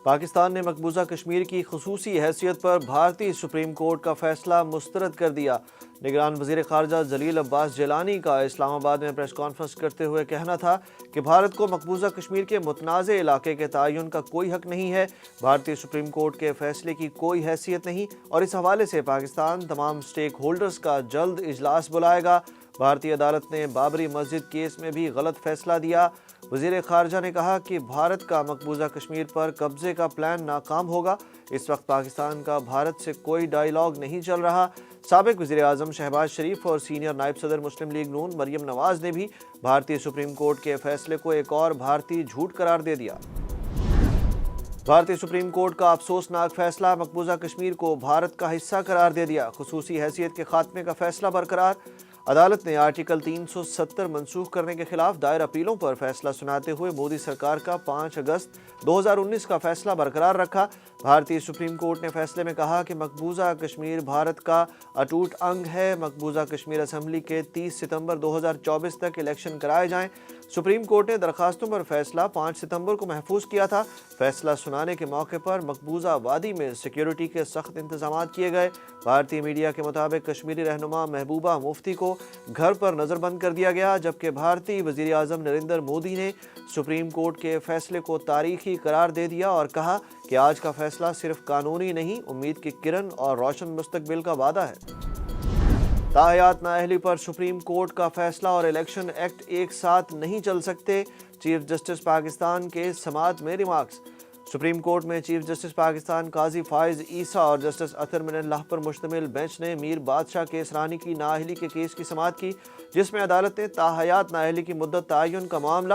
پاکستان نے مقبوضہ کشمیر کی خصوصی حیثیت پر بھارتی سپریم کورٹ کا فیصلہ مسترد کر دیا۔ نگران وزیر خارجہ جلیل عباس جیلانی کا اسلام آباد میں پریس کانفرنس کرتے ہوئے کہنا تھا کہ بھارت کو مقبوضہ کشمیر کے متنازع علاقے کے تعین کا کوئی حق نہیں ہے، بھارتی سپریم کورٹ کے فیصلے کی کوئی حیثیت نہیں، اور اس حوالے سے پاکستان تمام سٹیک ہولڈرز کا جلد اجلاس بلائے گا۔ بھارتی عدالت نے بابری مسجد کیس میں بھی غلط فیصلہ دیا۔ وزیر خارجہ نے کہا کہ بھارت کا مقبوضہ کشمیر پر قبضے کا پلان ناکام ہوگا۔ اس وقت پاکستان کا بھارت سے کوئی ڈائیلاگ نہیں چل رہا۔ سابق وزیر اعظم شہباز شریف اور سینئر نائب صدر مسلم لیگ نون مریم نواز نے بھی بھارتی سپریم کورٹ کے فیصلے کو ایک اور بھارتی جھوٹ قرار دے دیا۔ بھارتی سپریم کورٹ کا افسوسناک فیصلہ، مقبوضہ کشمیر کو بھارت کا حصہ قرار دے دیا۔ خصوصی حیثیت کے خاتمے کا فیصلہ برقرار۔ عدالت نے آرٹیکل 370 منسوخ کرنے کے خلاف دائر اپیلوں پر فیصلہ سناتے ہوئے مودی سرکار کا 5 اگست 2019 کا فیصلہ برقرار رکھا۔ بھارتی سپریم کورٹ نے فیصلے میں کہا کہ مقبوضہ کشمیر بھارت کا اٹوٹ انگ ہے۔ مقبوضہ کشمیر اسمبلی کے 30 ستمبر 2024 تک الیکشن کرائے جائیں۔ سپریم کورٹ نے درخواستوں پر فیصلہ 5 ستمبر کو محفوظ کیا تھا۔ فیصلہ سنانے کے موقع پر مقبوضہ وادی میں سیکیورٹی کے سخت انتظامات کیے گئے۔ بھارتی میڈیا کے مطابق کشمیری رہنما محبوبہ مفتی کو گھر پر نظر بند کر دیا گیا، جبکہ بھارتی وزیر اعظم نریندر مودی نے سپریم کورٹ کے فیصلے کو تاریخی قرار دے دیا اور کہا کہ آج کا فیصلہ صرف قانونی نہیں، امید کی کرن اور روشن مستقبل کا وعدہ ہے۔ تاحیات نااہلی پر سپریم کورٹ کا فیصلہ اور الیکشن ایکٹ ایک ساتھ نہیں چل سکتے، چیف جسٹس پاکستان کے سماعت میں ریمارکس۔ سپریم کورٹ میں چیف جسٹس پاکستان قاضی فائز عیسیٰ اور جسٹس اطہر من اللہ پر مشتمل بینچ نے میر بادشاہ کیس رانی کی نااہلی کے کیس کی سماعت کی، جس میں عدالت نے تاحیات نااہلی کی مدت تعین کا معاملہ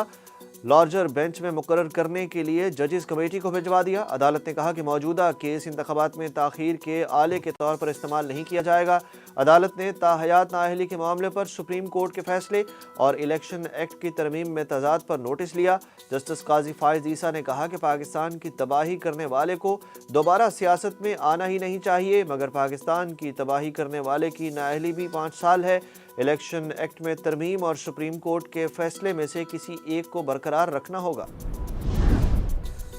لارجر بینچ میں مقرر کرنے کے لیے ججز کمیٹی کو بھجوا دیا۔ عدالت نے کہا کہ موجودہ کیس انتخابات میں تاخیر کے آلے کے طور پر استعمال نہیں کیا جائے گا۔ عدالت نے تاحیات نااہلی کے معاملے پر سپریم کورٹ کے فیصلے اور الیکشن ایکٹ کی ترمیم میں تضاد پر نوٹس لیا۔ جسٹس قاضی فائز عیسیٰ نے کہا کہ پاکستان کی تباہی کرنے والے کو دوبارہ سیاست میں آنا ہی نہیں چاہیے، مگر پاکستان کی تباہی کرنے والے کی نااہلی بھی 5 سال ہے۔ الیکشن ایکٹ میں ترمیم اور سپریم کورٹ کے فیصلے میں سے کسی ایک کو برقرار رکھنا ہوگا۔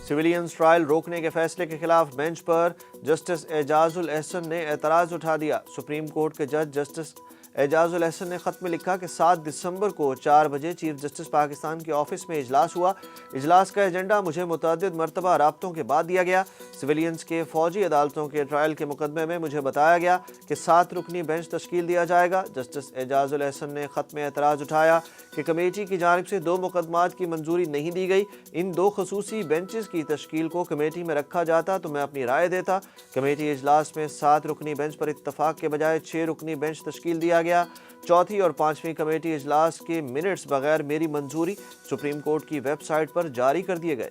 سویلینز ٹرائل روکنے کے فیصلے کے خلاف بینچ پر جسٹس اعجاز الاحسن نے اعتراض اٹھا دیا۔ سپریم کورٹ کے جج جسٹس اعجاز الاحسن نے خط میں لکھا کہ 7 دسمبر کو 4 بجے چیف جسٹس پاکستان کے آفس میں اجلاس ہوا۔ اجلاس کا ایجنڈا مجھے متعدد مرتبہ رابطوں کے بعد دیا گیا۔ سویلینز کے فوجی عدالتوں کے ٹرائل کے مقدمے میں مجھے بتایا گیا کہ 7 رکنی بینچ تشکیل دیا جائے گا۔ جسٹس اعجاز الاحسن نے خط میں اعتراض اٹھایا کہ کمیٹی کی جانب سے 2 مقدمات کی منظوری نہیں دی گئی۔ ان 2 خصوصی بینچز کی تشکیل کو کمیٹی میں رکھا جاتا تو میں اپنی رائے دیتا۔ کمیٹی اجلاس میں 7 رکنی بینچ پر اتفاق کے بجائے 6 رکنی بینچ تشکیل دیا گیا۔ چوتھی اور 5ویں کمیٹی اجلاس کے منٹس بغیر میری منظوری سپریم کورٹ کی ویب سائٹ پر جاری کر دیے گئے۔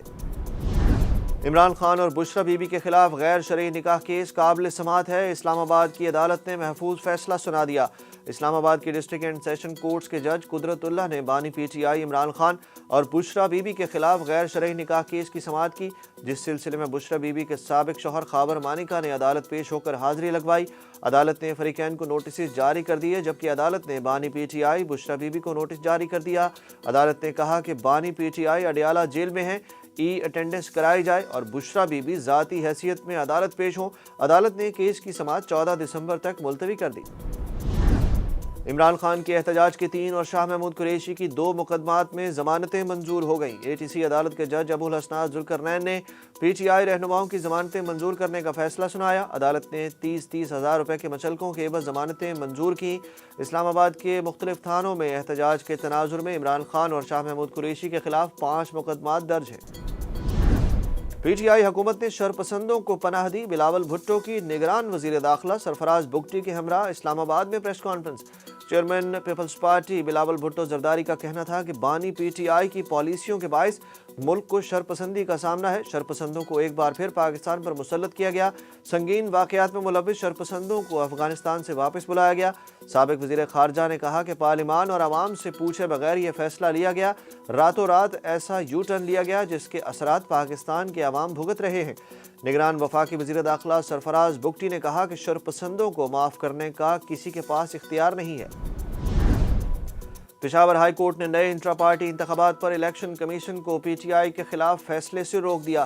عمران خان اور بشرا بی بی کے خلاف غیر شرعی نکاح کیس قابل سماعت ہے۔ اسلام آباد کی عدالت نے محفوظ فیصلہ سنا دیا۔ اسلام آباد کے ڈسٹرکٹ اینڈ سیشن کورٹس کے جج قدرت اللہ نے بانی P T I Imran Khan اور بشرا بی بی کے خلاف غیر شرعی نکاح کیس کی سماعت کی، جس سلسلے میں بشرا بی بی کے سابق شوہر خابر مانیکا نے عدالت پیش ہو کر حاضری لگوائی۔ عدالت نے فریقین کو نوٹسز جاری کر دیے، جبکہ عدالت نے بانی P T I Bushra be be کو نوٹس جاری کر دیا۔ عدالت نے کہا کہ بانی PTI Adiala jail میں ہیں، اٹینڈنس کرائی جائے اور بشرا بی بی ذاتی حیثیت میں عدالت پیش ہوں۔ عدالت نے کیس کی سماعت 14 دسمبر تک ملتوی کر دی۔ عمران خان کے احتجاج کے 3 اور شاہ محمود قریشی کی 2 مقدمات میں ضمانتیں منظور ہو گئیں۔ اے ٹی سی عدالت کے جج ابو الحسنات ذوالقرنین نے پی ٹی آئی رہنماؤں کی ضمانتیں منظور کرنے کا فیصلہ سنایا۔ عدالت نے 30 ہزار روپے کے مچلکوں کے عوض ضمانتیں منظور کیں۔ اسلام آباد کے مختلف تھانوں میں احتجاج کے تناظر میں عمران خان اور شاہ محمود قریشی کے خلاف 5 مقدمات درج ہیں۔ پی ٹی آئی حکومت نے شرپسندوں کو پناہ دی، بلاول بھٹو کی نگران وزیر داخلہ سرفراز بگٹی کے ہمراہ اسلام آباد میں press conference. Chairman Peoples Party Bilawal Bhutto Zardari کا کہنا تھا کہ بانی پی ٹی آئی کی پالیسیوں کے باعث ملک کو شرپسندی کا سامنا ہے۔ شرپسندوں کو ایک بار پھر پاکستان پر مسلط کیا گیا۔ سنگین واقعات میں ملوث شرپسندوں کو افغانستان سے واپس بلایا گیا۔ سابق وزیر خارجہ نے کہا کہ پارلیمان اور عوام سے پوچھے بغیر یہ فیصلہ لیا گیا، راتوں رات ایسا یو ٹرن لیا گیا جس کے اثرات پاکستان کے عوام بھگت رہے ہیں۔ نگران وفاقی وزیر داخلہ سرفراز بگٹی نے کہا کہ شرپسندوں کو معاف کرنے کا کسی کے پاس اختیار نہیں ہے۔ پشاور ہائی کورٹ نے نئے انٹرا پارٹی انتخابات پر الیکشن کمیشن کو پی ٹی آئی کے خلاف فیصلے سے روک دیا۔